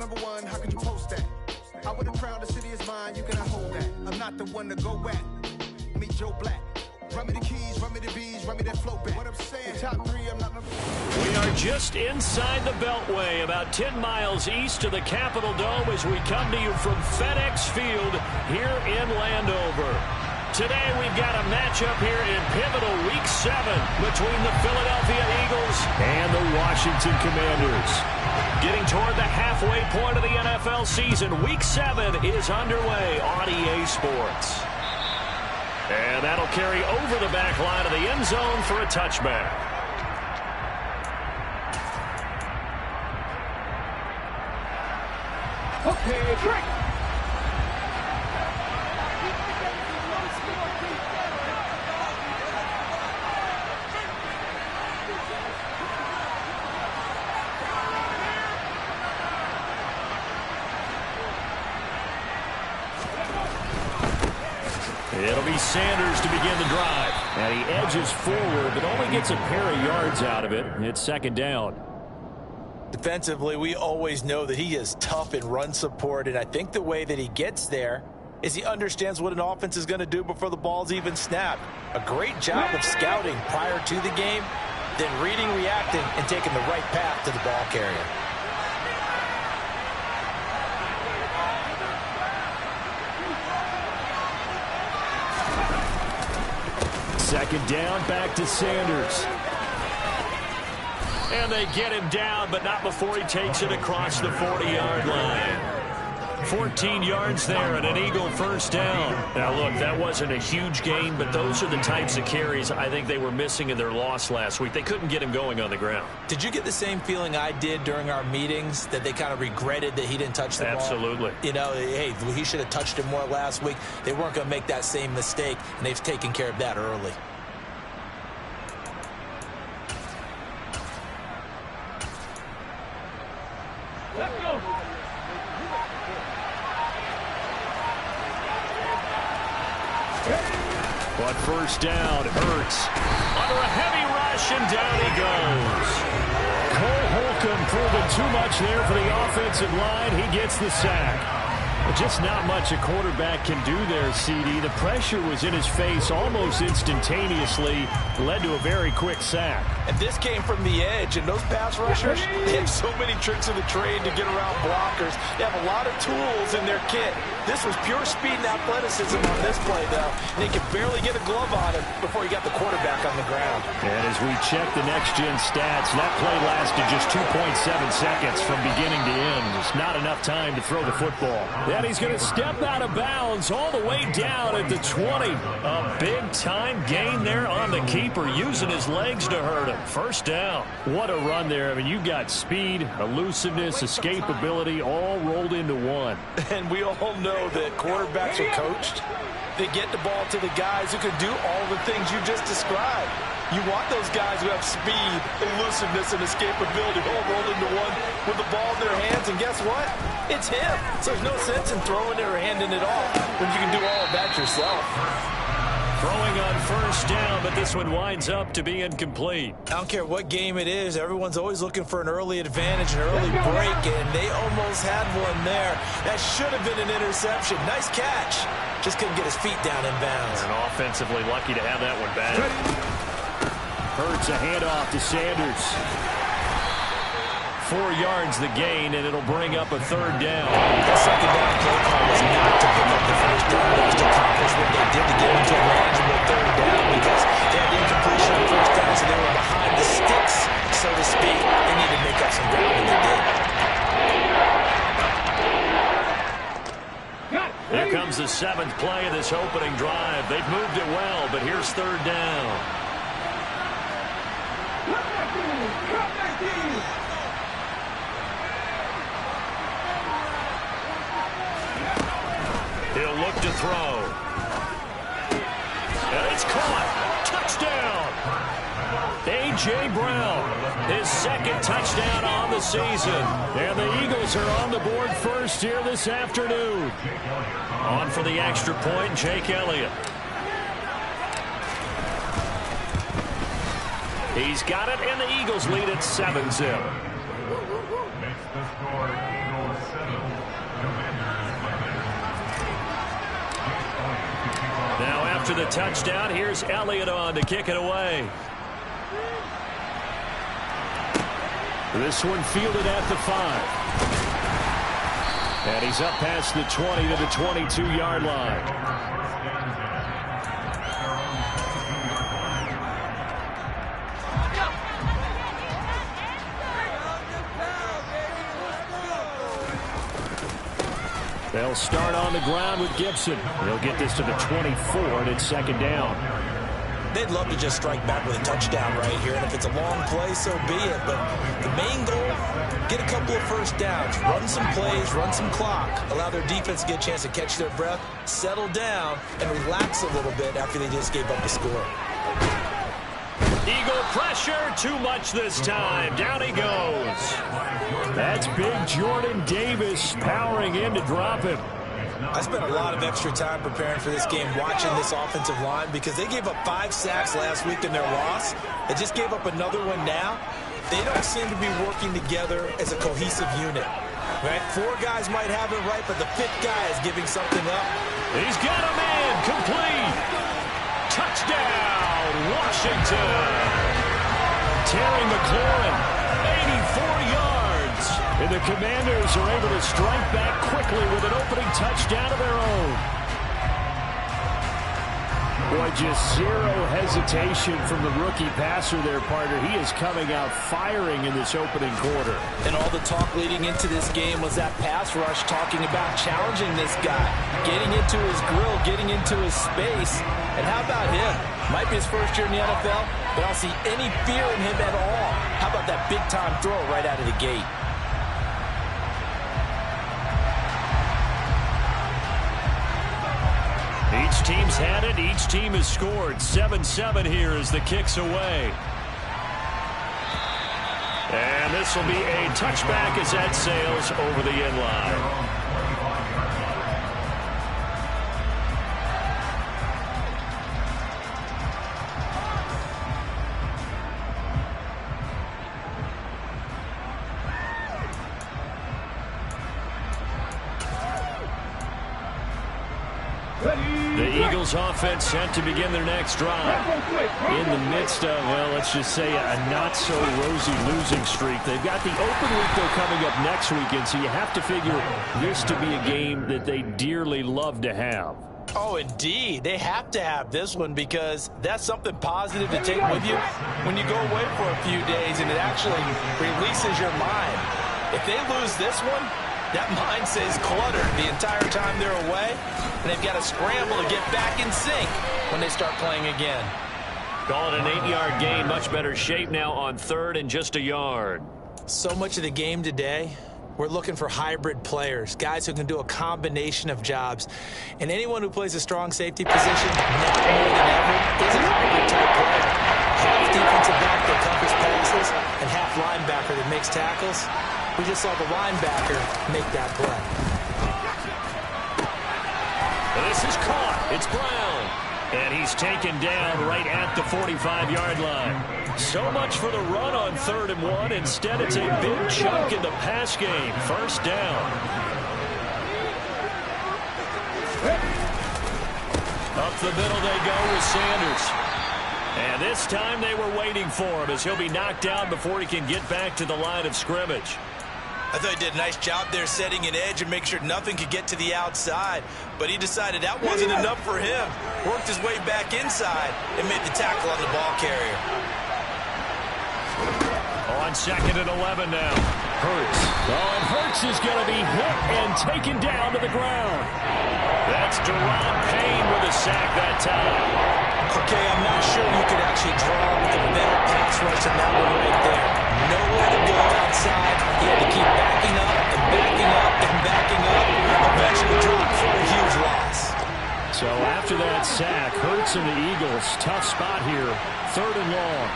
number one, how could you post that? I would have crowned the city is mine, you cannot hold that. I'm not the one to go at. Meet Joe Black. Run me the keys, run me the bees, run me that flow back. What I'm saying, top three, I'm not number one. We are just inside the Beltway, about 10 miles east of the Capitol Dome as we come to you from FedEx Field here in Landover. Today we've got a matchup here in pivotal Week 7 between the Philadelphia Eagles and the Washington Commanders. Getting toward the halfway point of the NFL season, Week 7 is underway on EA Sports. And that'll carry over the back line of the end zone for a touchback. Okay, break. It'll be Sanders to begin the drive. And he edges forward, but only gets a pair of yards out of it. It's second down. Defensively, we always know that he is tough in run support, and I think the way that he gets there is he understands what an offense is going to do before the ball's even snapped. A great job of scouting prior to the game, then reading, reacting, and taking the right path to the ball carrier. Second down, back to Sanders. And they get him down, but not before he takes it across the 40-yard line. 14 yards there and an Eagle first down. Now, look, that wasn't a huge gain, but those are the types of carries I think they were missing in their loss last week. They couldn't get him going on the ground. Did you get the same feeling I did during our meetings, that they kind of regretted that he didn't touch the ball? Absolutely. You know, hey, he should have touched it more last week. They weren't going to make that same mistake, and they've taken care of that early. Let's go. But first down, Hurts under a heavy rush, and down he goes. Cole Holcomb proving too much there for the offensive line. He gets the sack. But just not much a quarterback can do there, CD. The pressure was in his face almost instantaneously, led to a very quick sack. And this came from the edge, and those pass rushers, they have so many tricks of the trade to get around blockers. They have a lot of tools in their kit. This was pure speed and athleticism on this play, though. And they could barely get a glove on him before he got the quarterback on the ground. And as we check the next-gen stats, that play lasted just 2.7 seconds from beginning to end. Just not enough time to throw the football. And he's going to step out of bounds all the way down at the 20. A big-time gain there on the keeper, using his legs to hurt him. First down. What a run there. I mean, you got speed, elusiveness, escapability, all rolled into one. And we all know that quarterbacks are coached. They get the ball to the guys who can do all the things you just described. You want those guys who have speed, elusiveness, and escapability all rolled into one with the ball in their hands, and guess what? It's him. So there's no sense in throwing it or handing it off when you can do all of that yourself. Throwing on first down, but this one winds up to be incomplete. I don't care what game it is. Everyone's always looking for an early advantage, an early break, and they almost had one there. That should have been an interception. Nice catch. Just couldn't get his feet down in bounds. And offensively lucky to have that one back. Hurts a handoff to Sanders. 4 yards the gain, and it'll bring up a third down. That second down play call was not to pick up the first down. It was to accomplish what they did to get into a manageable third down, because they had incompletion on first down, so they were behind the sticks, so to speak. They needed to make up some ground, and they did. Here comes the 7th play of this opening drive. They've moved it well, but here's third down. He'll look to throw. And it's caught. Touchdown. A.J. Brown, his second touchdown on the season. And the Eagles are on the board first here this afternoon. On for the extra point, Jake Elliott. He's got it, and the Eagles lead at 7-0. Makes the score Eagles 7. after the touchdown. Here's Elliott on to kick it away. This one fielded at the 5. And he's up past the 20 to the 22-yard line. They'll start on the ground with Gibson. They'll get this to the 24, and it's second down. They'd love to just strike back with a touchdown right here, and if it's a long play, so be it. But the main goal, get a couple of first downs, run some plays, run some clock, allow their defense to get a chance to catch their breath, settle down, and relax a little bit after they just gave up the score. Eagle pressure, too much this time. Down he goes. That's big Jordan Davis powering in to drop him. I spent a lot of extra time preparing for this game watching this offensive line because they gave up 5 sacks last week in their loss. They just gave up another one now. They don't seem to be working together as a cohesive unit. Right? 4 guys might have it right, but the 5th guy is giving something up. He's got a man complete. Touchdown, Washington. Terry McLaurin, 84 yards. And the Commanders are able to strike back quickly with an opening touchdown of their own. Boy, just zero hesitation from the rookie passer there, partner. He is coming out firing in this opening quarter. And all the talk leading into this game was that pass rush talking about challenging this guy, getting into his grill, getting into his space. And how about him? Might be his first year in the NFL, but I don't see any fear in him at all. How about that big-time throw right out of the gate? Each team's had it. Each team has scored. 7-7 here as the kick's away. And this will be a touchback as that sails over the end line. The Eagles offense set to begin their next drive. In the midst of, well, let's just say a not-so-rosy losing streak. They've got the open week, though, coming up next weekend, so you have to figure this to be a game that they dearly love to have. Oh, indeed. They have to have this one because that's something positive to take with you when you go away for a few days and it actually releases your mind. If they lose this one, that mind stays cluttered the entire time they're away, and they've got to scramble to get back in sync when they start playing again. Call it an 8-yard gain. Much better shape now on 3rd and just a yard. So much of the game today, we're looking for hybrid players, guys who can do a combination of jobs. And anyone who plays a strong safety position, now more than ever, is a hybrid-type player. Half defensive back that covers passes and half linebacker that makes tackles. We just saw the linebacker make that play. This is caught. It's Brown. And he's taken down right at the 45-yard line. So much for the run on 3rd and 1. Instead, it's a big chunk in the pass game. First down. Up the middle they go with Sanders. And this time they were waiting for him as he'll be knocked down before he can get back to the line of scrimmage. I thought he did a nice job there setting an edge and making sure nothing could get to the outside. But he decided that wasn't enough for him. Worked his way back inside and made the tackle on the ball carrier. On 2nd and 11 now. Hurts. Oh, and Hurts is going to be hit and taken down to the ground. That's Deron Payne with a sack that time. Okay, I'm not sure you could actually draw with a better pass rush than that one right there. Nowhere to go outside. He had to keep backing up and backing up and backing up. Eventually dropped for a huge loss. So after that sack, Hurts and the Eagles, tough spot here. 3rd and long.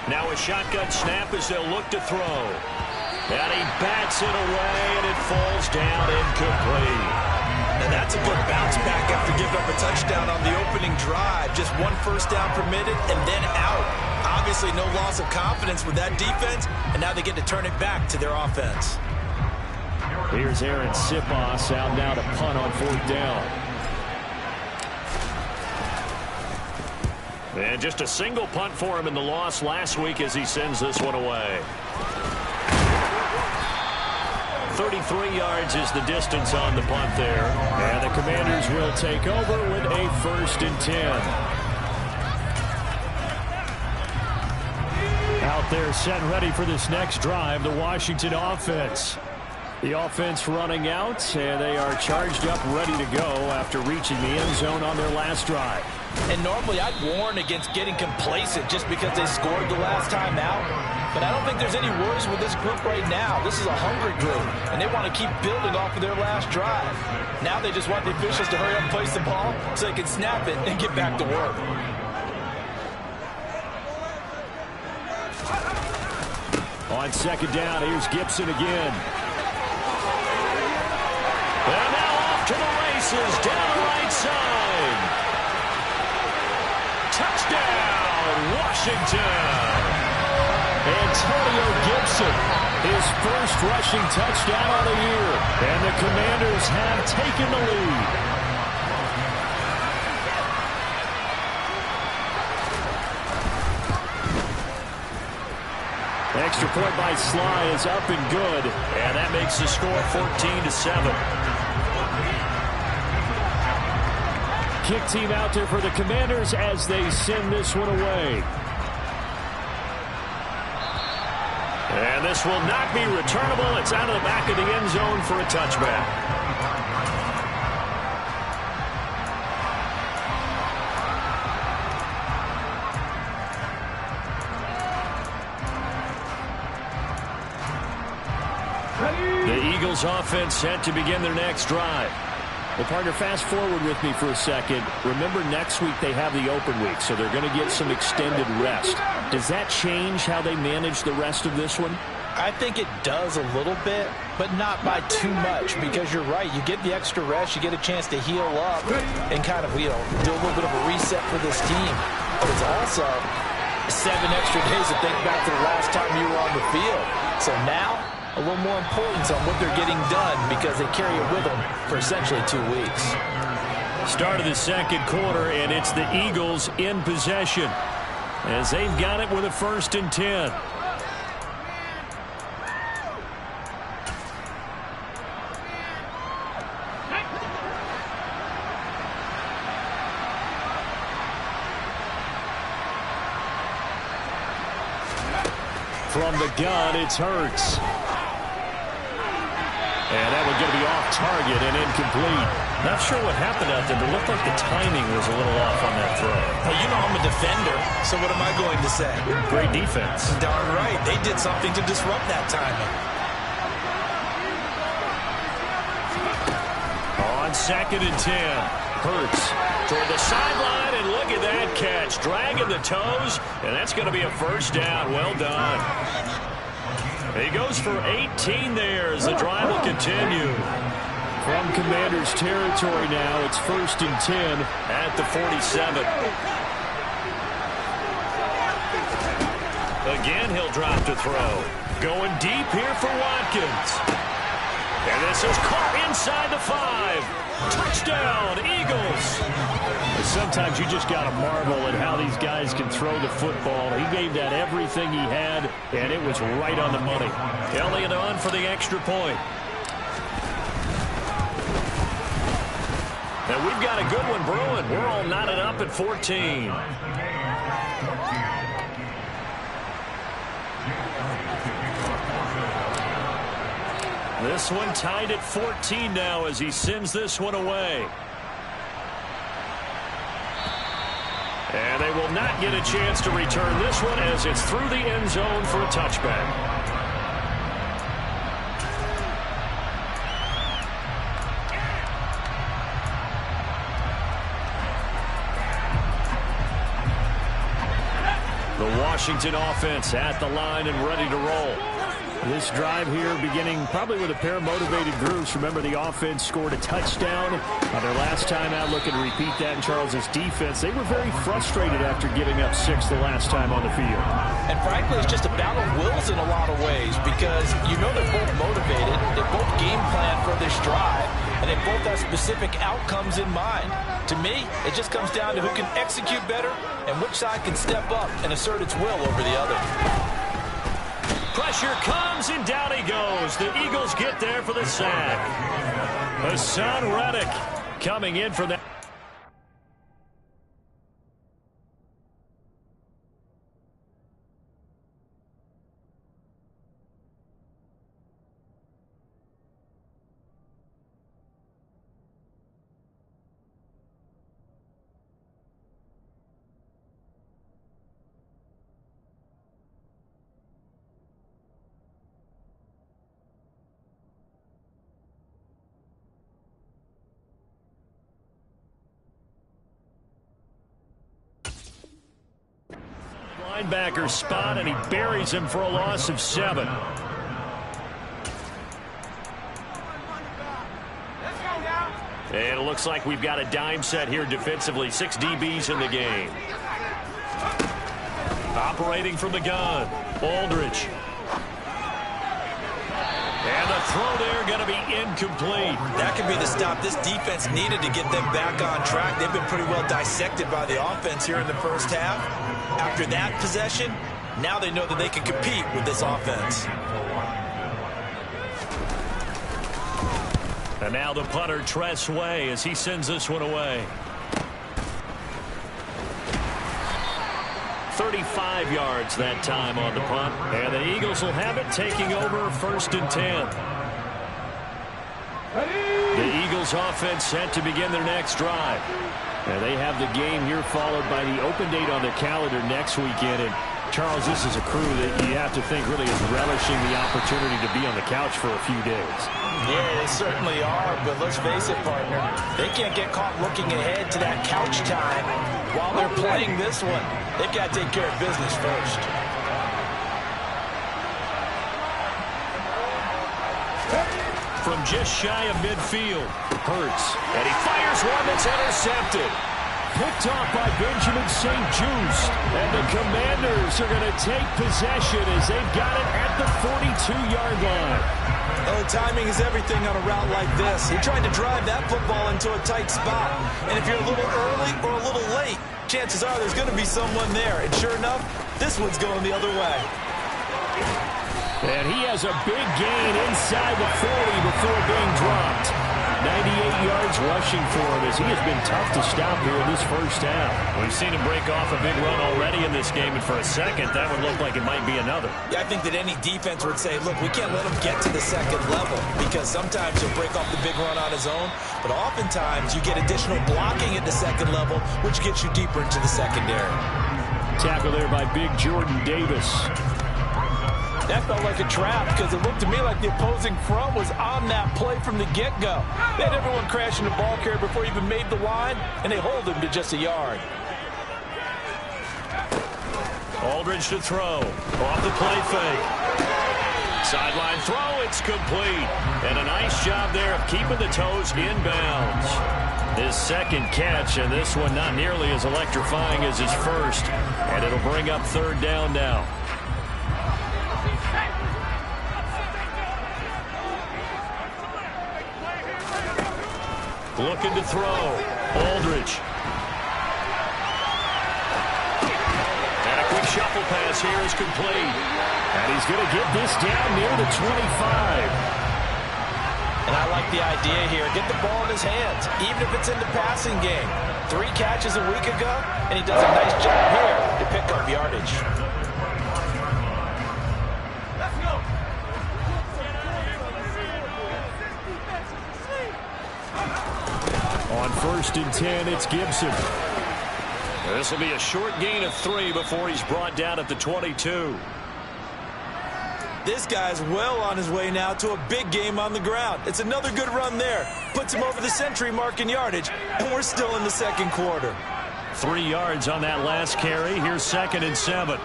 Now a shotgun snap as they'll look to throw. And he bats it away, and it falls down incomplete. And that's a good bounce back after giving up a touchdown on the opening drive. Just 1 first down permitted and then out. Obviously no loss of confidence with that defense, and now they get to turn it back to their offense. Here's Aaron Sipos out now to punt on 4th down. And just a single punt for him in the loss last week as he sends this one away. 33 yards is the distance on the punt there. And the Commanders will take over with a 1st and 10. Out there set and ready for this next drive, the Washington offense. The offense running out, and they are charged up, ready to go after reaching the end zone on their last drive. And normally I'd warn against getting complacent just because they scored the last time out. But I don't think there's any worries with this group right now. This is a hungry group, and they want to keep building off of their last drive. Now they just want the officials to hurry up and place the ball so they can snap it and get back to work. On 2nd down, here's Gibson again. And now off to the races, down the right side. Touchdown, Washington. Antonio Gibson, his first rushing touchdown of the year. And the Commanders have taken the lead. Extra point by Sly is up and good, and that makes the score 14-7. Kick team out there for the Commanders as they send this one away. And this will not be returnable. It's out of the back of the end zone for a touchback. The Eagles offense set to begin their next drive. Well, partner, fast forward with me for a second. Remember, next week they have the open week, so they're going to get some extended rest. Does that change how they manage the rest of this one? I think it does a little bit, but not by too much, because you're right. You get the extra rest, you get a chance to heal up and kind of, do a little bit of a reset for this team. But it's also 7 extra days to think back to the last time you were on the field. So now, a little more importance on what they're getting done because they carry it with them for essentially 2 weeks. Start of the 2nd quarter, and it's the Eagles in possession as they've got it with a 1st and 10. From the gun, it's Hurts. And that one going to be off target and incomplete. Not sure what happened out there, but it looked like the timing was a little off on that throw. Well, you know I'm a defender, so what am I going to say? Great defense. Darn right. They did something to disrupt that timing. On 2nd and 10, Hurts toward the sideline, and look at that catch. Dragging the toes, and that's going to be a 1st down. Well done. He goes for 18 there as the drive will continue. From Commanders territory now, it's 1st and 10 at the 47. Again, he'll drop to throw. Going deep here for Watkins. And this is caught inside the 5. Touchdown, Eagles. Sometimes you just got to marvel at how these guys can throw the football. He gave that everything he had, and it was right on the money. Elliott on for the extra point. And we've got a good one brewing. We're all knotted up at 14. This one tied at 14 now as he sends this one away. And they will not get a chance to return this one as it's through the end zone for a touchback. The Washington offense at the line and ready to roll. This drive here beginning probably with a pair of motivated groups. Remember, the offense scored a touchdown on their last time out. Looking to repeat that in Charles's defense. They were very frustrated after giving up 6 the last time on the field. And frankly, it's just a battle of wills in a lot of ways because you know they're both motivated. They're both game planned for this drive, and they both have specific outcomes in mind. To me, it just comes down to who can execute better and which side can step up and assert its will over the other. Pressure comes, and down he goes. The Eagles get there for the sack. Hassan Reddick coming in for that. Linebacker spot, and he buries him for a loss of 7. And it looks like we've got a dime set here defensively. 6 DBs in the game. Operating from the gun, Aldridge. And the throw there going to be incomplete. That could be the stop this defense needed to get them back on track. They've been pretty well dissected by the offense here in the first half. After that possession, now they know that they can compete with this offense. And now the punter, Tress Way, as he sends this one away. 35 yards that time on the punt. And the Eagles will have it, taking over 1st and 10. The Eagles offense set to begin their next drive. And they have the game here followed by the open date on the calendar next weekend. And Charles, this is a crew that you have to think really is relishing the opportunity to be on the couch for a few days. Yeah, they certainly are, but let's face it, partner. They can't get caught looking ahead to that couch time while they're playing this one. They've got to take care of business first. From just shy of midfield, Hurts, and he fires one that's intercepted. Picked off by Benjamin St. Juste. And the Commanders are going to take possession as they've got it at the 42-yard line. Oh, timing is everything on a route like this. He tried to drive that football into a tight spot. And if you're a little early or a little late, chances are there's going to be someone there. And sure enough, this one's going the other way. And he has a big gain inside the 40 before being dropped. 98 yards rushing for him as he has been tough to stop here in this first half. We've seen him break off a big run already in this game, and for a second, that would look like it might be another. Yeah, I think that any defense would say, look, we can't let him get to the second level because sometimes he'll break off the big run on his own, but oftentimes you get additional blocking at the second level, which gets you deeper into the secondary. Tackle there by big Jordan Davis. That felt like a trap because it looked to me like the opposing front was on that play from the get-go. They had everyone crashing the ball carrier before he even made the line, and they hold him to just a yard. Aldridge to throw. Off the play fake. Sideline throw, it's complete. And a nice job there of keeping the toes in bounds. His second catch, and this one not nearly as electrifying as his first. And it'll bring up 3rd down now. Looking to throw. Aldridge. And a quick shuffle pass here is complete. And he's going to get this down near the 25. And I like the idea here. Get the ball in his hands, even if it's in the passing game. 3 catches a week ago, and he does a nice job here to pick up yardage. On 1st and 10, it's Gibson. This will be a short gain of 3 before he's brought down at the 22. This guy's well on his way now to a big game on the ground. It's another good run there. Puts him over the century mark in yardage, and we're still in the second quarter. 3 yards on that last carry. Here's 2nd and 7.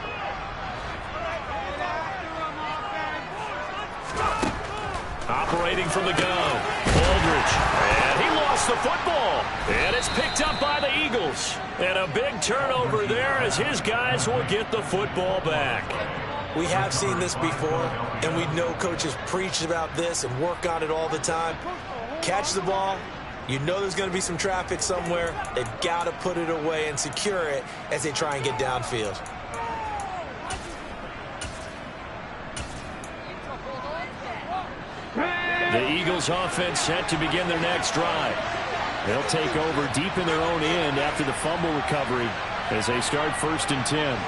Operating from the gun, Aldridge, and he lost the football, and it's picked up by the Eagles. And a big turnover there as his guys will get the football back. We have seen this before, and we know coaches preach about this and work on it all the time. Catch the ball. You know there's going to be some traffic somewhere. They've got to put it away and secure it as they try and get downfield. The Eagles offense set to begin their next drive. They'll take over deep in their own end after the fumble recovery as they start 1st and 10.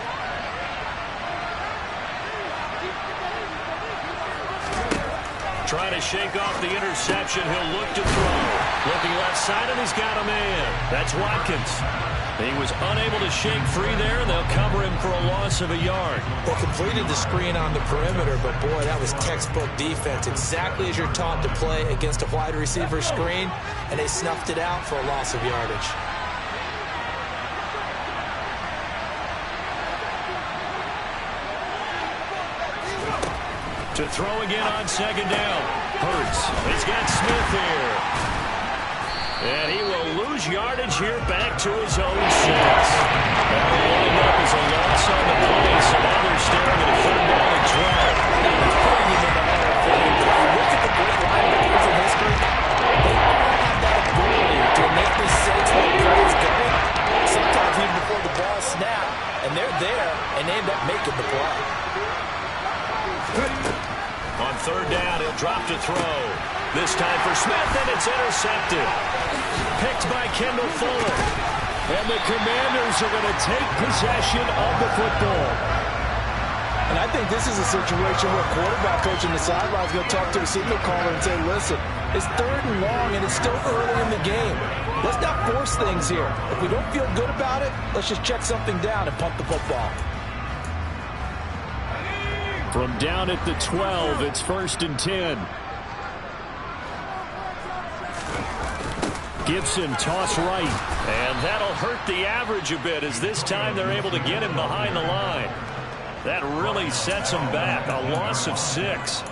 Trying to shake off the interception. He'll look to throw. Looking left side, and he's got a man. That's Watkins. He was unable to shake free there, and they'll cover him for a loss of a yard. They completed the screen on the perimeter, but boy, that was textbook defense. Exactly as you're taught to play against a wide receiver screen, and they snuffed it out for a loss of yardage. To throw again on 2nd down. Hurts. He's got Smith here. And he will lose yardage here back to his own 6. That'll wind up as a loss on the play, so now they're staring at a 3rd down and 12. Putting him in the hard frame. If you look at the great linebackers in history, they all have that ability to make mistakes when the play is going. Sometimes even before the ball snaps, and they're there, and they end up making the play. On 3rd down, he'll drop to throw. This time for Smith, and it's intercepted. Picked by Kendall Fuller. And the Commanders are going to take possession of the football. And I think this is a situation where quarterback coach on the sideline is going to talk to the signal caller and say, listen, it's 3rd and long, and it's still early in the game. Let's not force things here. If we don't feel good about it, let's just check something down and punt the football. From down at the 12, it's 1st and 10. Gibson toss right, and that'll hurt the average a bit as this time they're able to get him behind the line. That really sets him back, a loss of 6.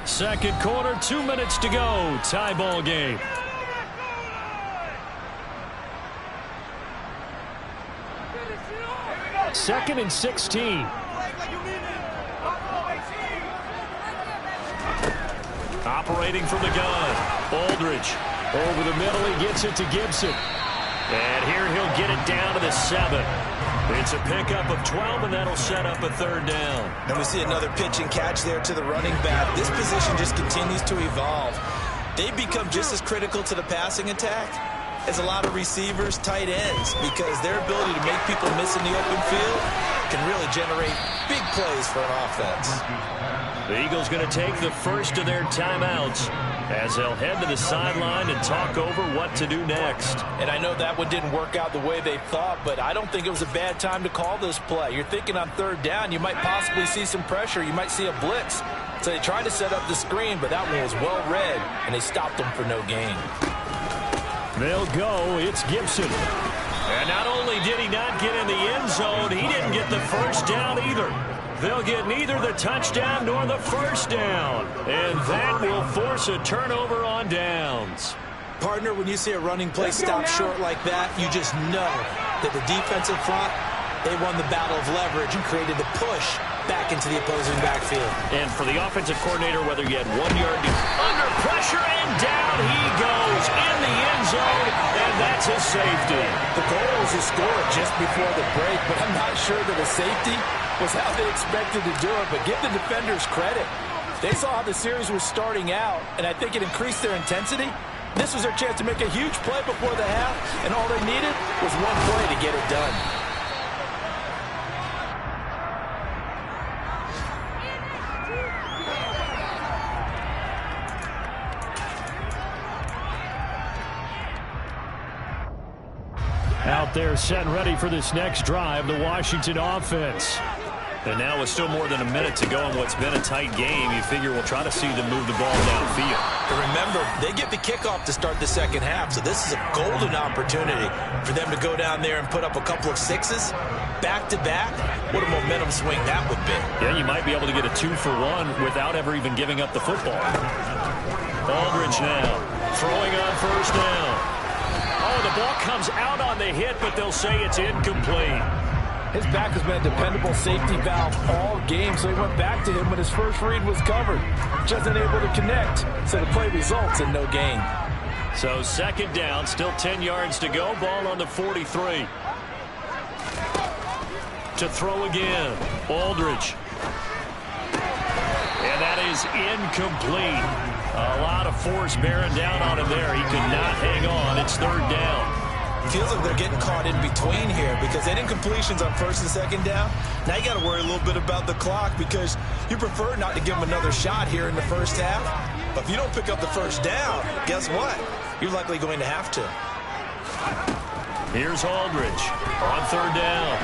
2nd quarter, 2 minutes to go, tie ball game. Second and 16. Operating from the gun. Aldridge. Over the middle, he gets it to Gibson. And here he'll get it down to the 7. It's a pickup of 12, and that'll set up a 3rd down. And we see another pitch and catch there to the running back. This position just continues to evolve. They become just as critical to the passing attack as a lot of receivers, tight ends, because their ability to make people miss in the open field can really generate big plays for an offense. The Eagles going to take the first of their timeouts as they'll head to the sideline and talk over what to do next. And I know that one didn't work out the way they thought, but I don't think it was a bad time to call this play. You're thinking on 3rd down, you might possibly see some pressure. You might see a blitz. So they tried to set up the screen, but that one was well read, and they stopped them for no gain. They'll go. It's Gibson. And not only did he not get in the end zone, he didn't get the first down either. They'll get neither the touchdown nor the first down. And that will force a turnover on downs. Partner, when you see a running play stop short like that, you just know that the defensive front, they won the battle of leverage and created the push back into the opposing backfield. And for the offensive coordinator, whether you had 1 yard under pressure, and down he goes in the end zone, and that's a safety. The goal was to score just before the break, but I'm not sure that a safety was how they expected to do it, but give the defenders credit. They saw how the series was starting out, and I think it increased their intensity. This was their chance to make a huge play before the half, and all they needed was one play to get it done. Out there set and ready for this next drive, the Washington offense. And now with still more than a minute to go in what's been a tight game, you figure we'll try to see them move the ball downfield. And remember, they get the kickoff to start the second half, so this is a golden opportunity for them to go down there and put up a couple of 6s back-to-back, what a momentum swing that would be. Yeah, you might be able to get a 2-for-1 without ever even giving up the football. Aldridge now throwing on first down. Oh, the ball comes out on the hit, but they'll say it's incomplete. His back has been a dependable safety valve all game, so he went back to him when his first read was covered. Just unable to connect, so the play results in no gain. So second down, still 10 yards to go. Ball on the 43. To throw again, Aldridge. And that is incomplete. A lot of force bearing down on him there. He could not hang on. It's third down. Feels like they're getting caught in between here because they didn't completions on first and second down. Now you got to worry a little bit about the clock because you prefer not to give them another shot here in the first half. But if you don't pick up the first down, guess what? You're likely going to have to. Here's Aldridge on third down.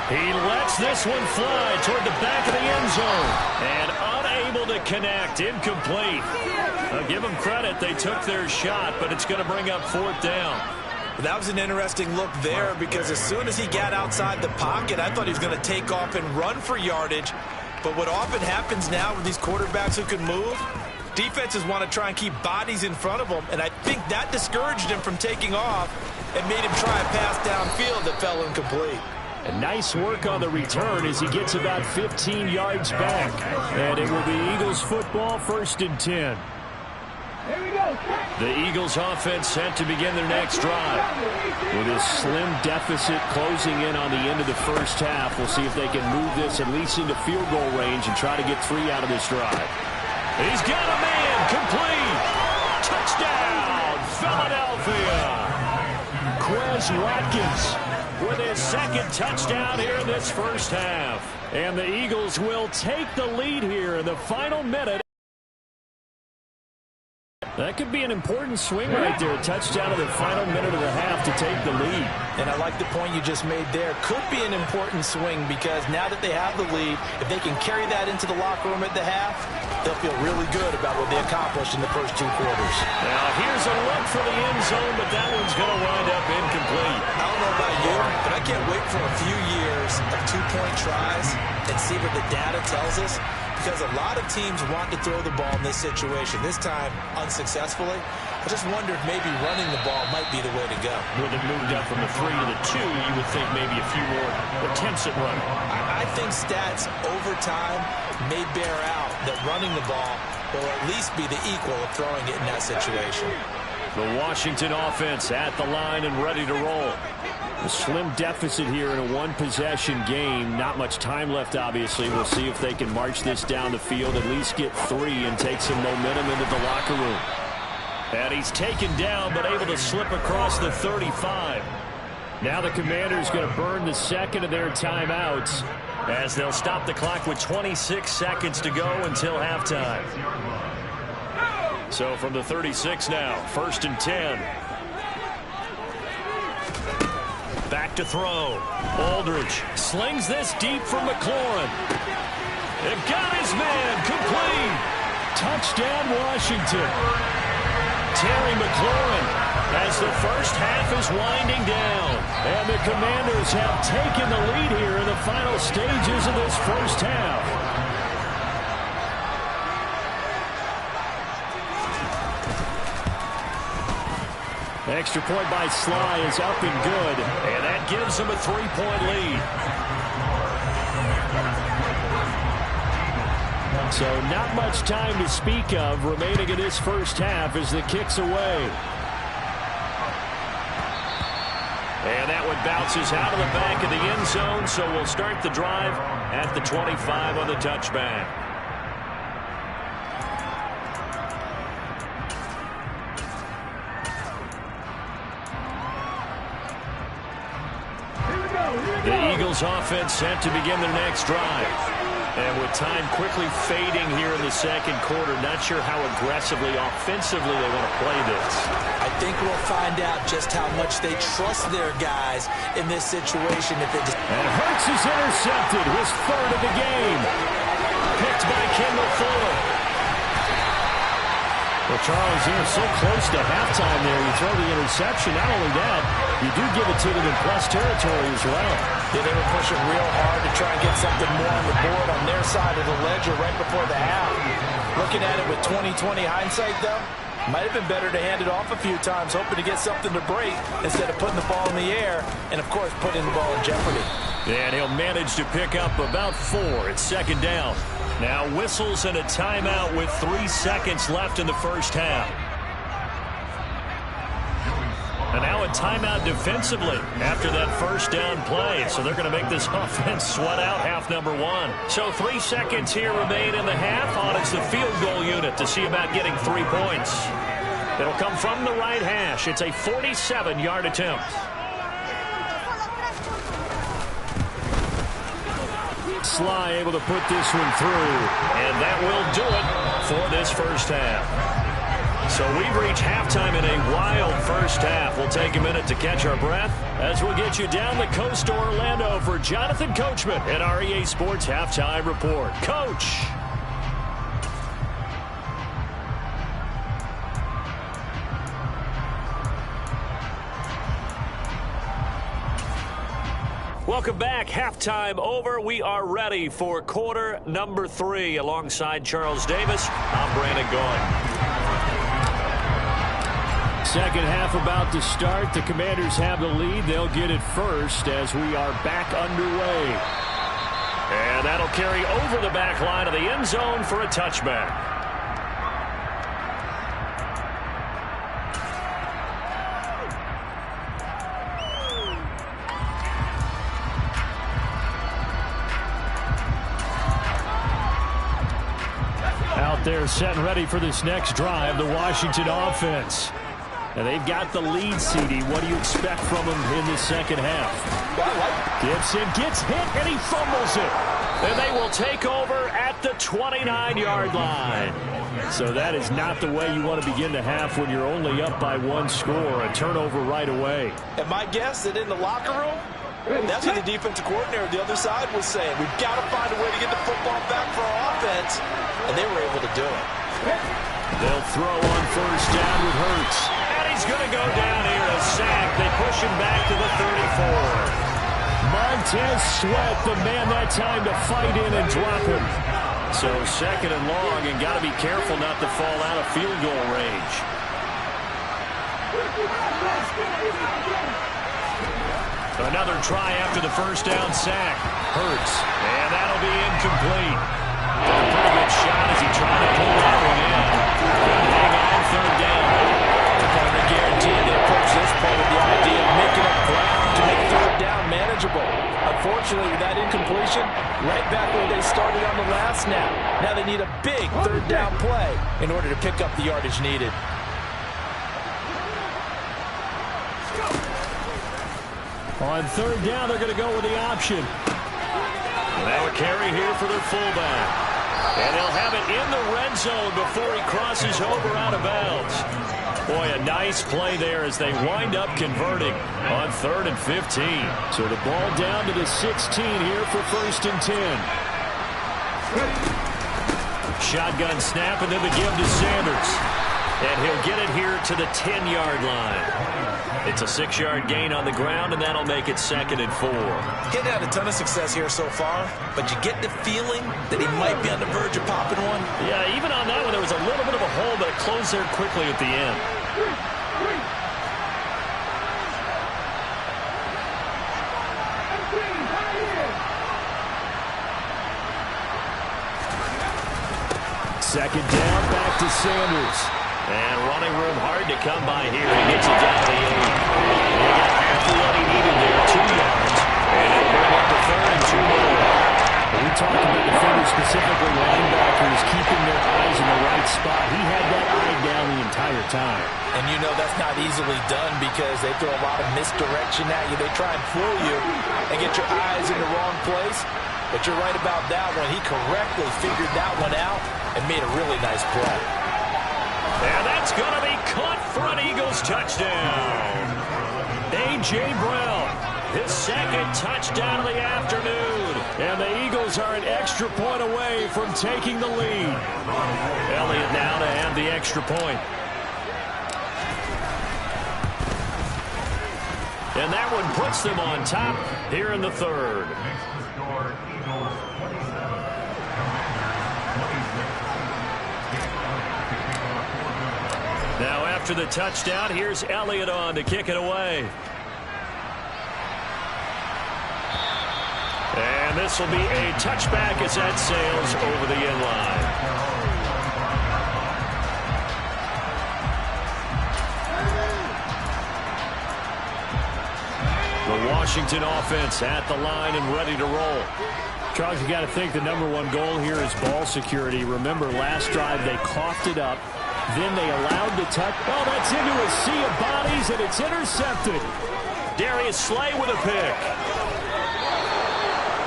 He lets this one fly toward the back of the end zone. And unable to connect. Incomplete. I'll give them credit. They took their shot, but it's going to bring up fourth down. That was an interesting look there because as soon as he got outside the pocket, I thought he was going to take off and run for yardage. But what often happens now with these quarterbacks who can move, defenses want to try and keep bodies in front of them, and I think that discouraged him from taking off and made him try a pass downfield that fell incomplete. And nice work on the return as he gets about 15 yards back. And it will be Eagles football, first and 10. The Eagles offense set to begin their next drive. With a slim deficit closing in on the end of the first half, we'll see if they can move this at least into field goal range and try to get 3 out of this drive. He's got a man, complete. Touchdown, Philadelphia. Quez Watkins with his second touchdown here in this first half. And the Eagles will take the lead here in the final minute. That could be an important swing right there. Touchdown in the final minute of the half to take the lead. And I like the point you just made there. Could be an important swing because now that they have the lead, if they can carry that into the locker room at the half, they'll feel really good about what they accomplished in the first 2 quarters. Now here's a look for the end zone, but that one's going to wind up incomplete. I don't know about you, but I can't wait for a few years of 2-point tries and see what the data tells us. Because a lot of teams want to throw the ball in this situation. This time, unsuccessfully. I just wonder if maybe running the ball might be the way to go. With it moved up from the 3 to the 2, you would think maybe a few more attempts at running. I think stats over time may bear out that running the ball will at least be the equal of throwing it in that situation. The Washington offense at the line and ready to roll. A slim deficit here in a one-possession game. Not much time left, obviously. We'll see if they can march this down the field, at least get 3 and take some momentum into the locker room. And he's taken down, but able to slip across the 35. Now the Commanders going to burn the second of their timeouts as they'll stop the clock with 26 seconds to go until halftime. So from the 36 now, first and 10. Back to throw. Aldridge slings this deep from McLaurin. They've got his man, complete. Touchdown, Washington. Terry McLaurin as the first half is winding down. And the Commanders have taken the lead here in the final stages of this first half. Extra point by Sly is up and good, and that gives them a 3-point lead. So not much time to speak of remaining in this first half as the kick's away. And that one bounces out of the back of the end zone, so we'll start the drive at the 25 on the touchback. The Eagles offense set to begin their next drive. And with time quickly fading here in the second quarter, not sure how aggressively, offensively they want to play this. I think we'll find out just how much they trust their guys in this situation. And Hurts is intercepted, his third of the game. Picked by Kendall Fuller. Well, Charles, you're so close to halftime there. You throw the interception. Not only that, you do give it to them in plus territory as well. Yeah, they were pushing real hard to try and get something more on the board on their side of the ledger right before the half. Looking at it with 20/20 hindsight, though, might have been better to hand it off a few times, hoping to get something to break instead of putting the ball in the air and, of course, putting the ball in jeopardy. And he'll manage to pick up about 4. It's second down. Now whistles and a timeout with 3 seconds left in the first half. And now a timeout defensively after that first down play. So they're going to make this offense sweat out half number 1. So 3 seconds here remain in the half. On it's the field goal unit to see about getting 3 points. It'll come from the right hash. It's a 47-yard attempt. Sly able to put this one through, and that will do it for this first half. So we've reached halftime in a wild first half. We'll take a minute to catch our breath as we'll get you down the coast to Orlando for Jonathan Coachman at our EA Sports Halftime Report. Coach! Welcome back. Halftime over. We are ready for quarter number 3. Alongside Charles Davis, I'm Brandon Gaughan. Second half about to start. The Commanders have the lead. They'll get it first as we are back underway. And that'll carry over the back line of the end zone for a touchback. They're set and ready for this next drive, the Washington offense. And they've got the lead, CD. What do you expect from them in the second half? Gibson gets hit, and he fumbles it. And they will take over at the 29-yard line. So that is not the way you want to begin the half when you're only up by 1 score. A turnover right away. And my guess that in the locker room, that's what the defensive coordinator on the other side was saying. We've got to find a way to get the football back for our offense, and they were able to do it. They'll throw on first down with Hurts. And he's going to go down here, a sack. They push him back to the 34. Montez Sweat, the man that time to fight in and drop him. So second and long, and got to be careful not to fall out of field goal range. Another try after the first down sack. Hurts. And that'll be incomplete. Got a pretty good shot as he tried to pull that one in. Couldn't hang on third down. Kind of guaranteed they approach this play with the idea of making up ground to make third down manageable. Unfortunately, with that incompletion, right back where they started on the last snap. Now they need a big third down play in order to pick up the yardage needed. On third down, they're going to go with the option. Now a carry here for their fullback. And they'll have it in the red zone before he crosses over out of bounds. Boy, a nice play there as they wind up converting on 3rd and 15. So the ball down to the 16 here for 1st and 10. Shotgun snap and then the give to Sanders. And he'll get it here to the 10-yard line. It's a 6-yard gain on the ground, and that'll make it 2nd and 4. Getting had a ton of success here so far, but you get the feeling that he might be on the verge of popping one. Yeah, even on that one, there was a little bit of a hole, but it closed there quickly at the end. Second down, back to Sanders. And running room hard to come by here. He gets it down to the 8. He got half of what he needed there, 2 yards. And he'll bring up to 3rd and 2 more. We talked about defenders, specifically linebackers, keeping their eyes in the right spot. He had that eye down the entire time. And you know that's not easily done because they throw a lot of misdirection at you. They try and fool you and get your eyes in the wrong place. But you're right about that one. He correctly figured that one out and made a really nice play. And that's going to be caught for an Eagles touchdown. A.J. Brown, his 2nd touchdown of the afternoon. And the Eagles are an extra point away from taking the lead. Elliott now to have the extra point. And that one puts them on top here in the third. Now after the touchdown, here's Elliott on to kick it away. And this will be a touchback as that sails over the end line. The Washington offense at the line and ready to roll. Charles, you got to think the #1 goal here is ball security. Remember, last drive they coughed it up. Then they allowed the touch. Oh, that's into a sea of bodies, and it's intercepted. Darius Slay with a pick.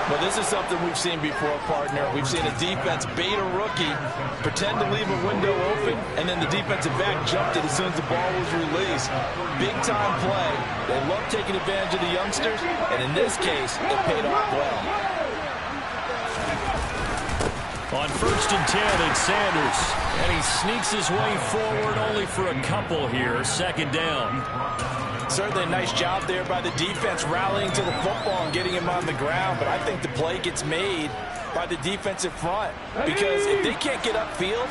Well, this is something we've seen before, partner. We've seen a defense bait a rookie, pretend to leave a window open, and then the defensive back jumped it as soon as the ball was released. Big-time play. They love taking advantage of the youngsters, and in this case, it paid off well. On 1st and 10, it's Sanders. And he sneaks his way forward only for a couple here. 2nd down. Certainly a nice job there by the defense rallying to the football and getting him on the ground. But I think the play gets made by the defensive front. Because if they can't get upfield,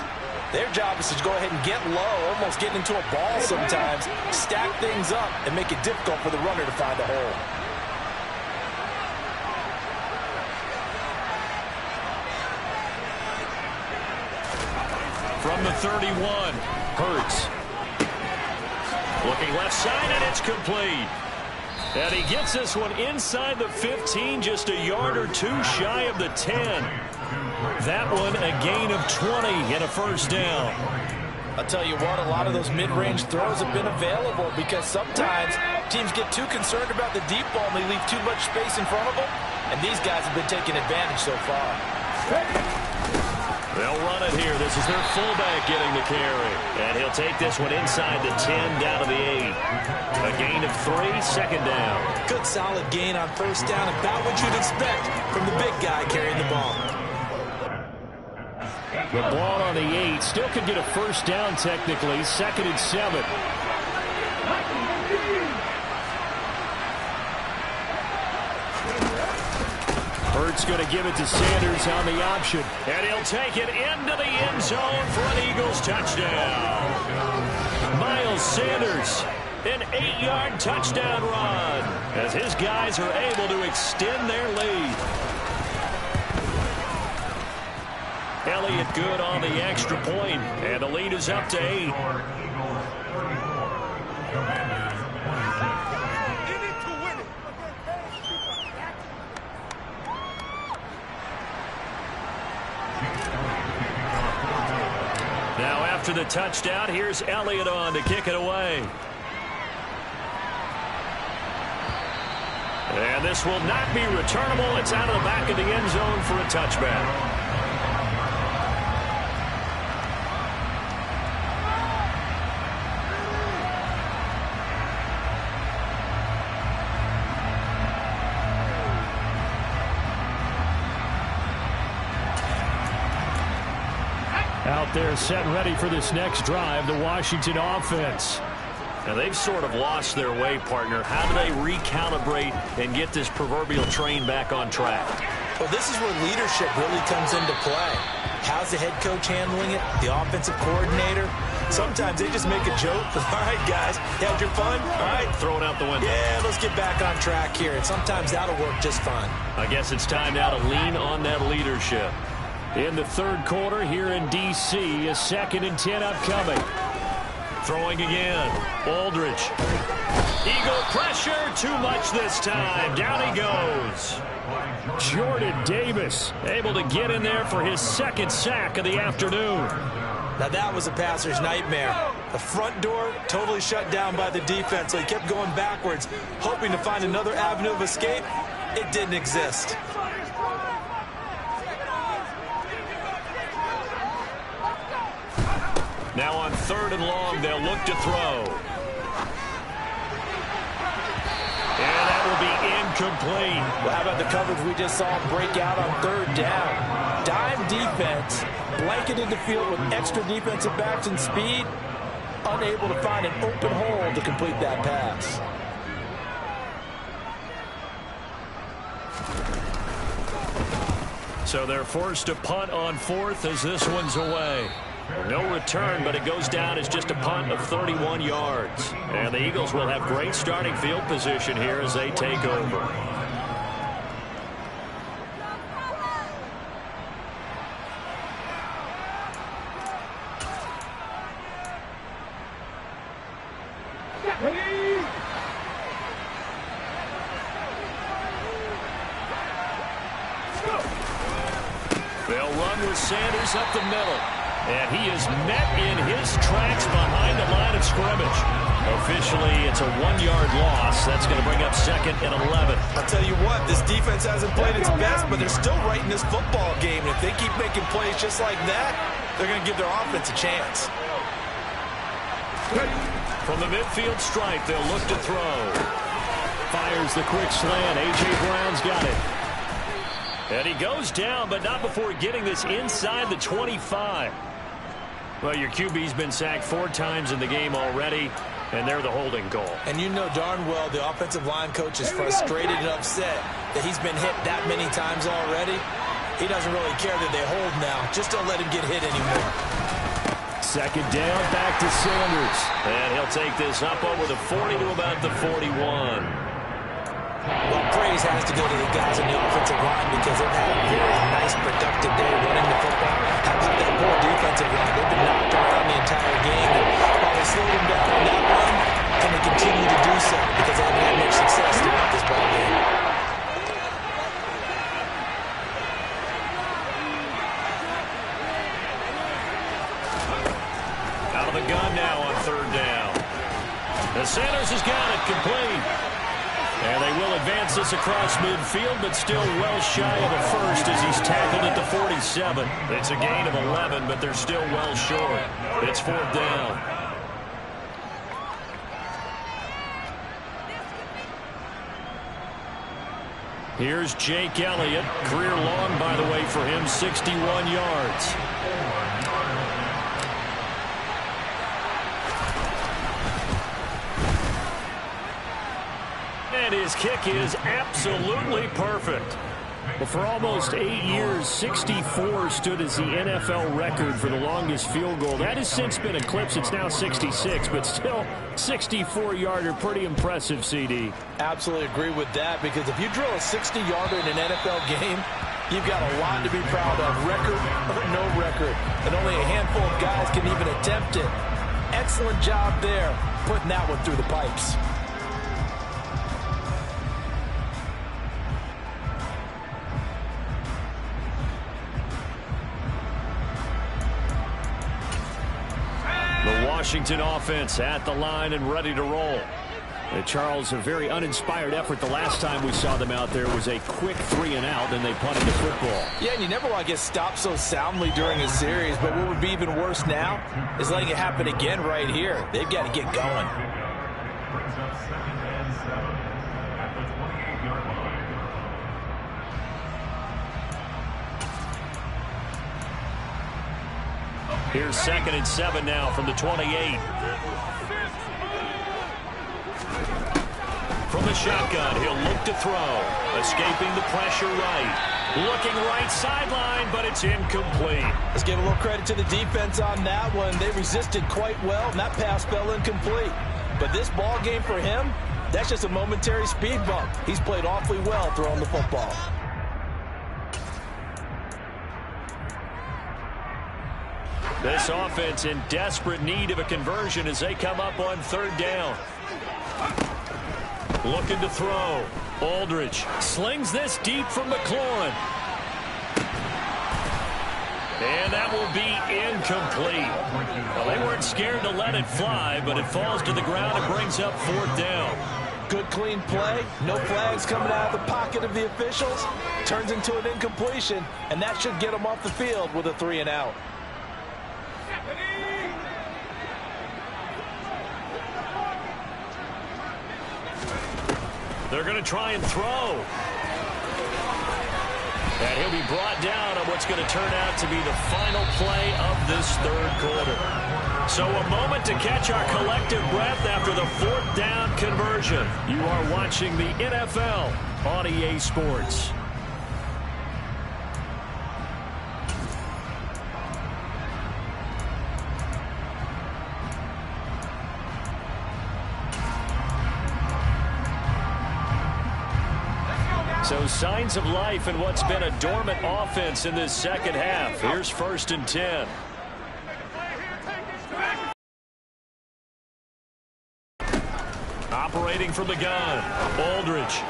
their job is to go ahead and get low, almost get into a ball sometimes, stack things up, and make it difficult for the runner to find a hole. From the 31, Hurts. Looking left side, and it's complete. And he gets this one inside the 15, just a yard or two shy of the 10. That one a gain of 20 and a 1st down. I'll tell you what, a lot of those mid-range throws have been available because sometimes teams get too concerned about the deep ball and they leave too much space in front of them. And these guys have been taking advantage so far. They'll run it here. This is their fullback getting the carry. And he'll take this one inside the 10 down to the 8. A gain of 3, 2nd down. Good solid gain on 1st down, about what you'd expect from the big guy carrying the ball. The ball on the 8 still could get a 1st down technically. 2nd and 7. Hurts going to give it to Sanders on the option. And he'll take it into the end zone for an Eagles touchdown. Miles Sanders, an 8-yard touchdown run as his guys are able to extend their lead. Elliott good on the extra point, and the lead is up to 8. Now after the touchdown, here's Elliott on to kick it away. And this will not be returnable. It's out of the back of the end zone for a touchback. Out there set ready for this next drive, the Washington offense. Now they've sort of lost their way, partner. How do they recalibrate and get this proverbial train back on track? Well, this is where leadership really comes into play. How's the head coach handling it? The offensive coordinator? Sometimes they just make a joke. All right, guys, you had your fun? All right. Throw it out the window. Yeah, let's get back on track here. And sometimes that'll work just fine. I guess it's time now to lean on that leadership. In the 3rd quarter here in D.C., a 2nd and 10 upcoming. Throwing again. Aldridge. Eagle pressure. Too much this time. Down he goes. Jordan Davis able to get in there for his 2nd sack of the afternoon. Now that was a passer's nightmare. The front door totally shut down by the defense, so he kept going backwards, hoping to find another avenue of escape. It didn't exist. Now on 3rd and long, they'll look to throw. And that will be incomplete. Well, how about the coverage we just saw break out on third down? Dime defense, blanketed the field with extra defensive backs and speed, unable to find an open hole to complete that pass. So they're forced to punt on fourth as this one's away. No return, but it goes down as just a punt of 31 yards. And the Eagles will have great starting field position here as they take over. They'll run with Sanders up the middle. And he is met in his tracks behind the line of scrimmage. Officially, it's a 1-yard loss. That's going to bring up 2nd and 11. I'll tell you what, this defense hasn't played its best, but they're still right in this football game. And if they keep making plays just like that, they're going to give their offense a chance. From the midfield stripe, they'll look to throw. Fires the quick slant. A.J. Brown's got it. And he goes down, but not before getting this inside the 25. Well, your QB's been sacked 4 times in the game already, and they're the holding goal. And you know darn well the offensive line coach is frustrated and upset that he's been hit that many times already. He doesn't really care that they hold now. Just don't let him get hit anymore. 2nd down, back to Sanders. And he'll take this up over the 40 to about the 41. Well, praise has to go to the guys on the offensive line because they've had a very nice, productive day running the football. How about that poor defensive line? They've been knocked around the entire game. And while they slowed them down on that one, can they continue to do so? Because they haven't had much success throughout this ball game. Out of the gun now on 3rd down. And Sanders has got it complete. And they will advance this across midfield, but still well shy of a first as he's tackled at the 47. It's a gain of 11, but they're still well short. It's 4th down. Here's Jake Elliott. Career long, by the way, for him, 61 yards. And his kick is absolutely perfect. Well, for almost 8 years, 64 stood as the NFL record for the longest field goal. That has since been eclipsed. It's now 66, but still 64-yarder. Pretty impressive, CD. Absolutely agree with that, because if you drill a 60-yarder in an NFL game, you've got a lot to be proud of, record or no record. And only a handful of guys can even attempt it. Excellent job there, putting that one through the pipes. The Washington offense at the line and ready to roll. Charles, a very uninspired effort. The last time we saw them out there was a quick 3-and-out, and they punted the football. Yeah, and you never want to get stopped so soundly during a series, but what would be even worse now is letting it happen again right here. They've got to get going. Here's 2nd and 7 now from the 28. From the shotgun, he'll look to throw. Escaping the pressure right. Looking right sideline, but it's incomplete. Let's give a little credit to the defense on that one. They resisted quite well, and that pass fell incomplete. But this ball game for him, that's just a momentary speed bump. He's played awfully well throwing the football. This offense in desperate need of a conversion as they come up on 3rd down. Looking to throw. Aldridge slings this deep from McLaurin. And that will be incomplete. Well, they weren't scared to let it fly, but it falls to the ground and brings up 4th down. Good clean play. No flags coming out of the pocket of the officials. Turns into an incompletion, and that should get them off the field with a 3-and-out. They're going to try and throw. And he'll be brought down on what's going to turn out to be the final play of this third quarter. So a moment to catch our collective breath after the fourth down conversion. You are watching the NFL on EA Sports. So signs of life in what's been a dormant offense in this second half. Here's 1st and 10. Operating from the gun. Aldridge.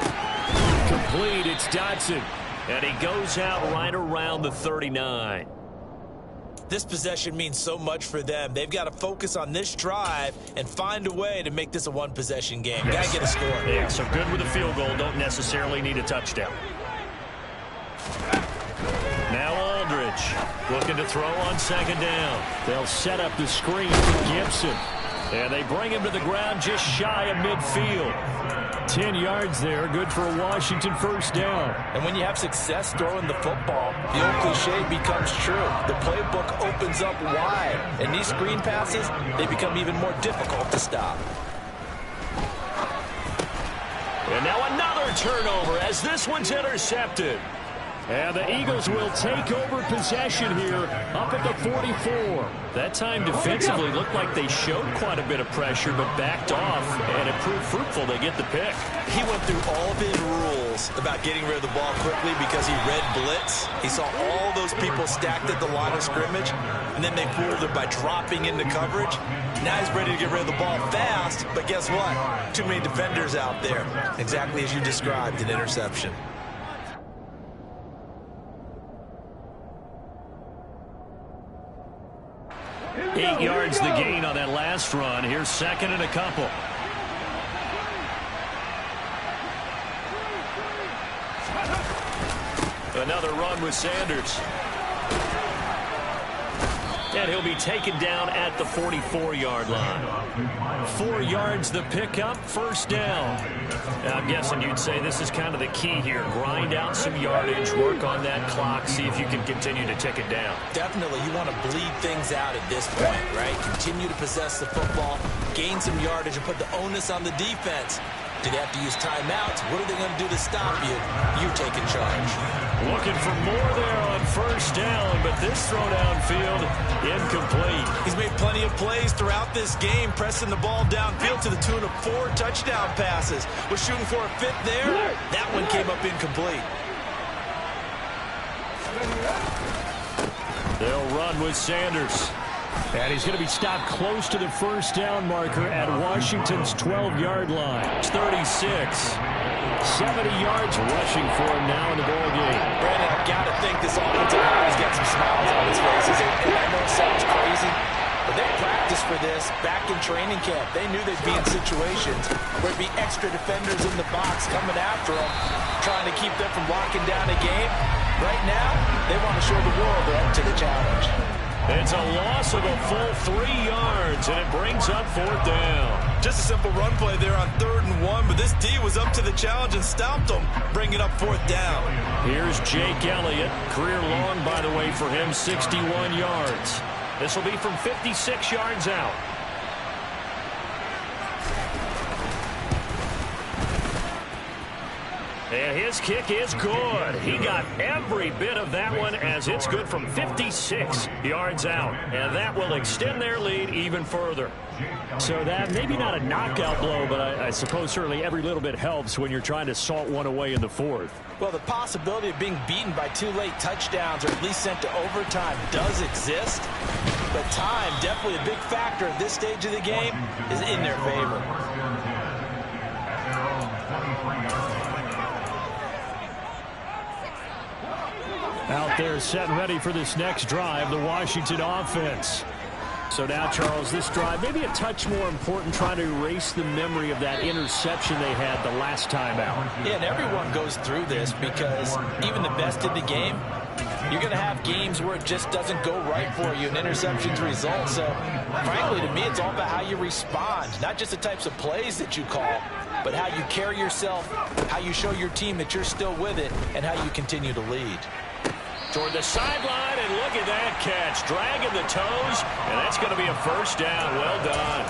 Complete. It's Dotson. And he goes out right around the 39. This possession means so much for them. They've got to focus on this drive and find a way to make this a one-possession game. Got to get a score. Yeah, so good with a field goal. Don't necessarily need a touchdown. Now Aldridge looking to throw on second down. They'll set up the screen for Gibson. And they bring him to the ground just shy of midfield. 10 yards there, good for a Washington first down. And when you have success throwing the football, the old cliche becomes true. The playbook opens up wide. And these screen passes, they become even more difficult to stop. And now another turnover as this one's intercepted. And the Eagles will take over possession here up at the 44. That time defensively looked like they showed quite a bit of pressure but backed off, and it proved fruitful. They get the pick. He went through all of his rules about getting rid of the ball quickly because he read blitz. He saw all those people stacked at the line of scrimmage, and then they fooled it by dropping into coverage. Now he's ready to get rid of the ball fast, but guess what? Too many defenders out there. Exactly as you described, an interception. 8 yards the gain on that last run. Here's 2nd and a couple. Another run with Sanders. And he'll be taken down at the 44-yard line. 4 yards the pickup, first down. Now, I'm guessing you'd say this is kind of the key here. Grind out some yardage, work on that clock, see if you can continue to tick it down. Definitely, you want to bleed things out at this point, right? Continue to possess the football, gain some yardage, and put the onus on the defense. Do they have to use timeouts? What are they going to do to stop you? You take in charge. Looking for more there on first down, but this throw downfield incomplete. He's made plenty of plays throughout this game, pressing the ball downfield to the tune of 4 touchdown passes. Was shooting for a 5th there. That one came up incomplete. They'll run with Sanders. And he's going to be stopped close to the first down marker at Washington's 12-yard line. It's 36. 70 yards rushing for him now in the ball game. Brandon, I've got to think this offensive line has got some smiles on his faces. And I know it sounds crazy, but they practiced for this back in training camp. They knew they'd be in situations where there'd be extra defenders in the box coming after them, trying to keep them from locking down a game. Right now, they want to show the world they're up to the challenge. It's a loss of a full 3 yards, and it brings up 4th down. Just a simple run play there on 3rd and 1, but this D was up to the challenge and stopped them, bringing up 4th down. Here's Jake Elliott. Career long, by the way, for him, 61 yards. This will be from 56 yards out. And his kick is good. He got every bit of that one as it's good from 56 yards out. And that will extend their lead even further. So that maybe not a knockout blow, but I suppose certainly every little bit helps when you're trying to salt one away in the 4th. Well, the possibility of being beaten by 2 late touchdowns or at least sent to overtime does exist. But time, definitely a big factor at this stage of the game, is in their favor. Out there set and ready for this next drive, the Washington offense. So now, Charles, this drive maybe a touch more important, trying to erase the memory of that interception they had the last time out. Yeah, and everyone goes through this because even the best in the game, you're going to have games where it just doesn't go right for you, and interceptions result. So, frankly, to me, it's all about how you respond, not just the types of plays that you call, but how you carry yourself, how you show your team that you're still with it, and how you continue to lead. Toward the sideline, and look at that catch. Dragging the toes, and that's going to be a first down. Well done.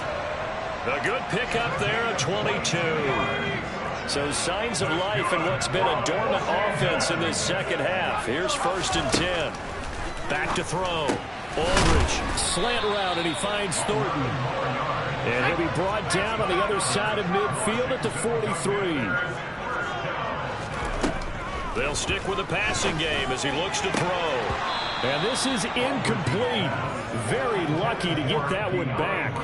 A good pickup there at 22. So signs of life in what's been a dormant offense in this second half. Here's 1st and 10. Back to throw. Aldridge, slant route, and he finds Thornton. And he'll be brought down on the other side of midfield at the 43. They'll stick with the passing game as he looks to throw. And this is incomplete. Very lucky to get that one back.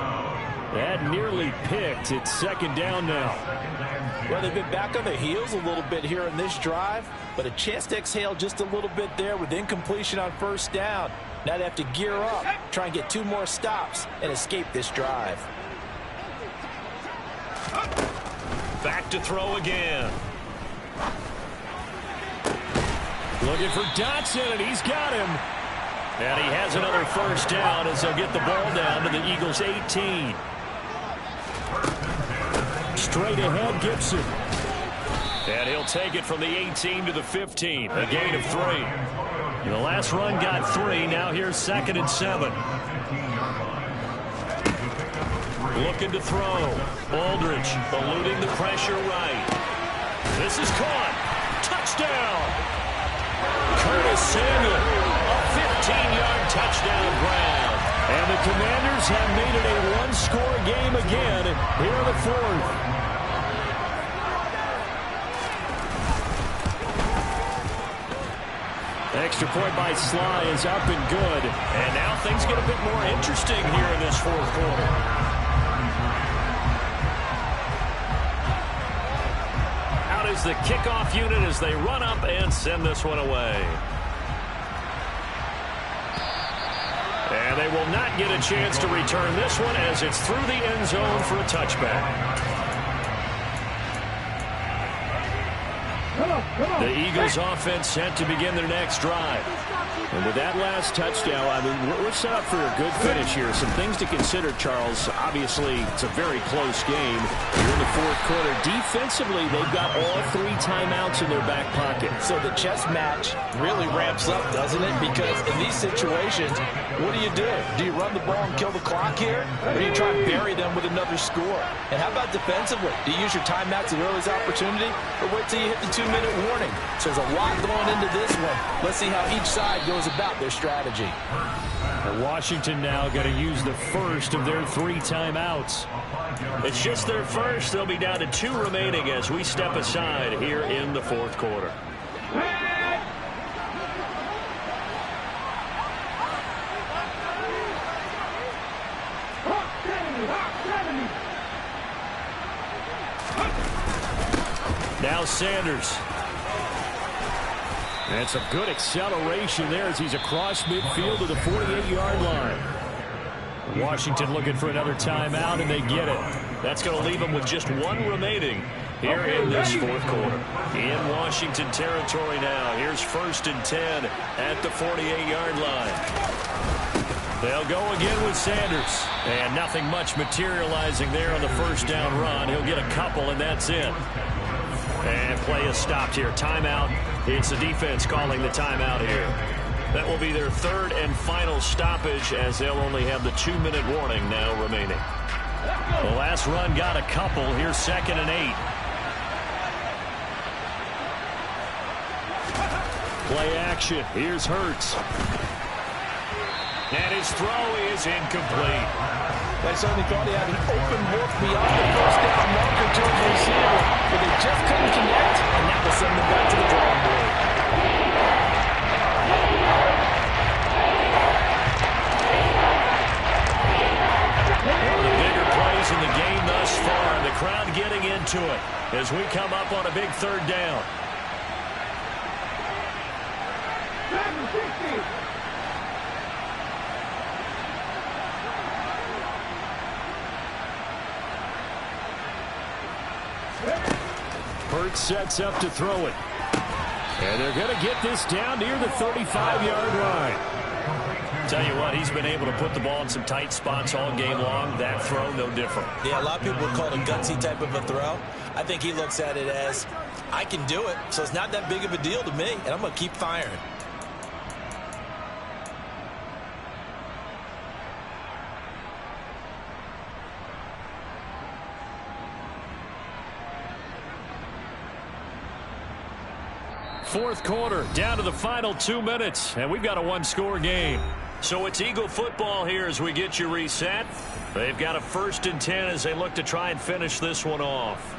That nearly picked. It's 2nd down now. Well, they've been back on their heels a little bit here in this drive, but a chance to exhale just a little bit there with incompletion on 1st down. Now they have to gear up, try and get 2 more stops, and escape this drive. Back to throw again. Looking for Dotson, and he's got him. And he has another 1st down as they'll get the ball down to the Eagles' 18. Straight ahead, Gibson. And he'll take it from the 18 to the 15. A gain of 3. The last run got 3. Now here's 2nd and 7. Looking to throw. Aldridge eluding the pressure right. This is caught. Touchdown. Curtis Samuel. A 15-yard touchdown grab. And the Commanders have made it a 1-score game again here in the 4th. Extra point by Sly is up and good. And now things get a bit more interesting here in this 4th quarter. Out is the kickoff unit as they run up and send this one away. And they will not get a chance to return this one as it's through the end zone for a touchback. The Eagles offense set to begin their next drive. And with that last touchdown, I mean, we're set up for a good finish here. Some things to consider, Charles. Obviously, it's a very close game. Here in the 4th quarter, defensively, they've got all 3 timeouts in their back pocket. So the chess match really ramps up, doesn't it? Because in these situations, what do? Do you run the ball and kill the clock here? Or do you try and bury them with another score? And how about defensively? Do you use your timeouts at earliest opportunity? Or wait till you hit the 2-minute warning? So there's a lot going into this one. Let's see how each side goes about their strategy. And Washington now going to use the first of their 3 timeouts. It's just their first. They'll be down to 2 remaining as we step aside here in the 4th quarter. Now Sanders. And some good acceleration there as he's across midfield to the 48-yard line. Washington looking for another timeout, and they get it. That's going to leave them with just 1 remaining here in this 4th quarter. In Washington territory now. Here's 1st and 10 at the 48-yard line. They'll go again with Sanders. And nothing much materializing there on the 1st down run. He'll get a couple, and that's it. And play is stopped here. Timeout. It's the defense calling the timeout here. That will be their 3rd and final stoppage as they'll only have the 2-minute warning now remaining. The last run got a couple. Here's 2nd and 8. Play action. Here's Hurts. And his throw is incomplete. They certainly thought he had an open look beyond the 1st down marker to his receiver, but they just couldn't connect, and that will send them back to the drawing board. One of the bigger plays in the game thus far, and the crowd getting into it as we come up on a big 3rd down. Hurts sets up to throw it. And they're going to get this down near the 35-yard line. Tell you what, he's been able to put the ball in some tight spots all game long. That throw, no different. Yeah, a lot of people would call it a gutsy type of a throw. I think he looks at it as, I can do it, so it's not that big of a deal to me, and I'm going to keep firing. Fourth quarter, down to the final 2 minutes, and we've got a one-score game. So it's Eagle football here as we get you reset. They've got a 1st and 10 as they look to try and finish this one off.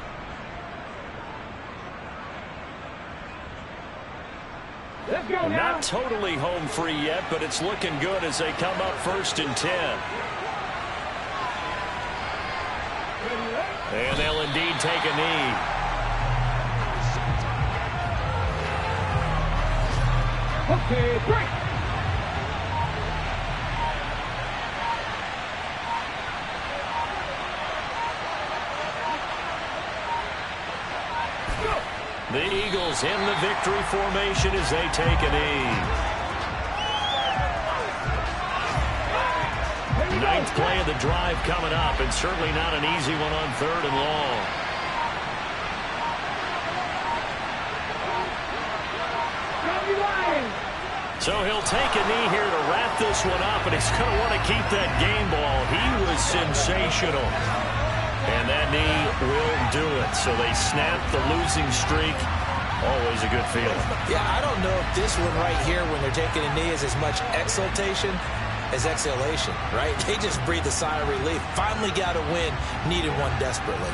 Let's go now. Not totally home free yet, but it's looking good as they come up 1st and 10. And they'll indeed take a knee. Okay, break. The Eagles in the victory formation as they take a knee. 9th play of the drive coming up, and certainly not an easy one on 3rd and long. So he'll take a knee here to wrap this one up, and he's going to want to keep that game ball. He was sensational. And that knee will do it. So they snap the losing streak. Always a good feeling. Yeah, I don't know if this one right here, when they're taking a knee, is as much exultation as exhalation, right? They just breathe a sigh of relief. Finally got a win, needed one desperately.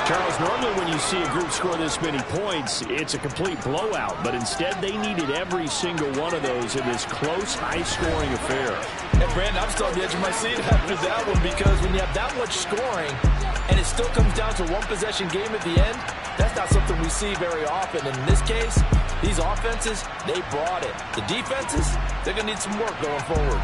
Charles, normally when you see a group score this many points, it's a complete blowout. But instead, they needed every single one of those in this close, high-scoring affair. And, Brandon, I'm still on the edge of my seat after that one, because when you have that much scoring and it still comes down to one-possession game at the end, that's not something we see very often. And in this case, these offenses, they brought it. The defenses, they're going to need some work going forward.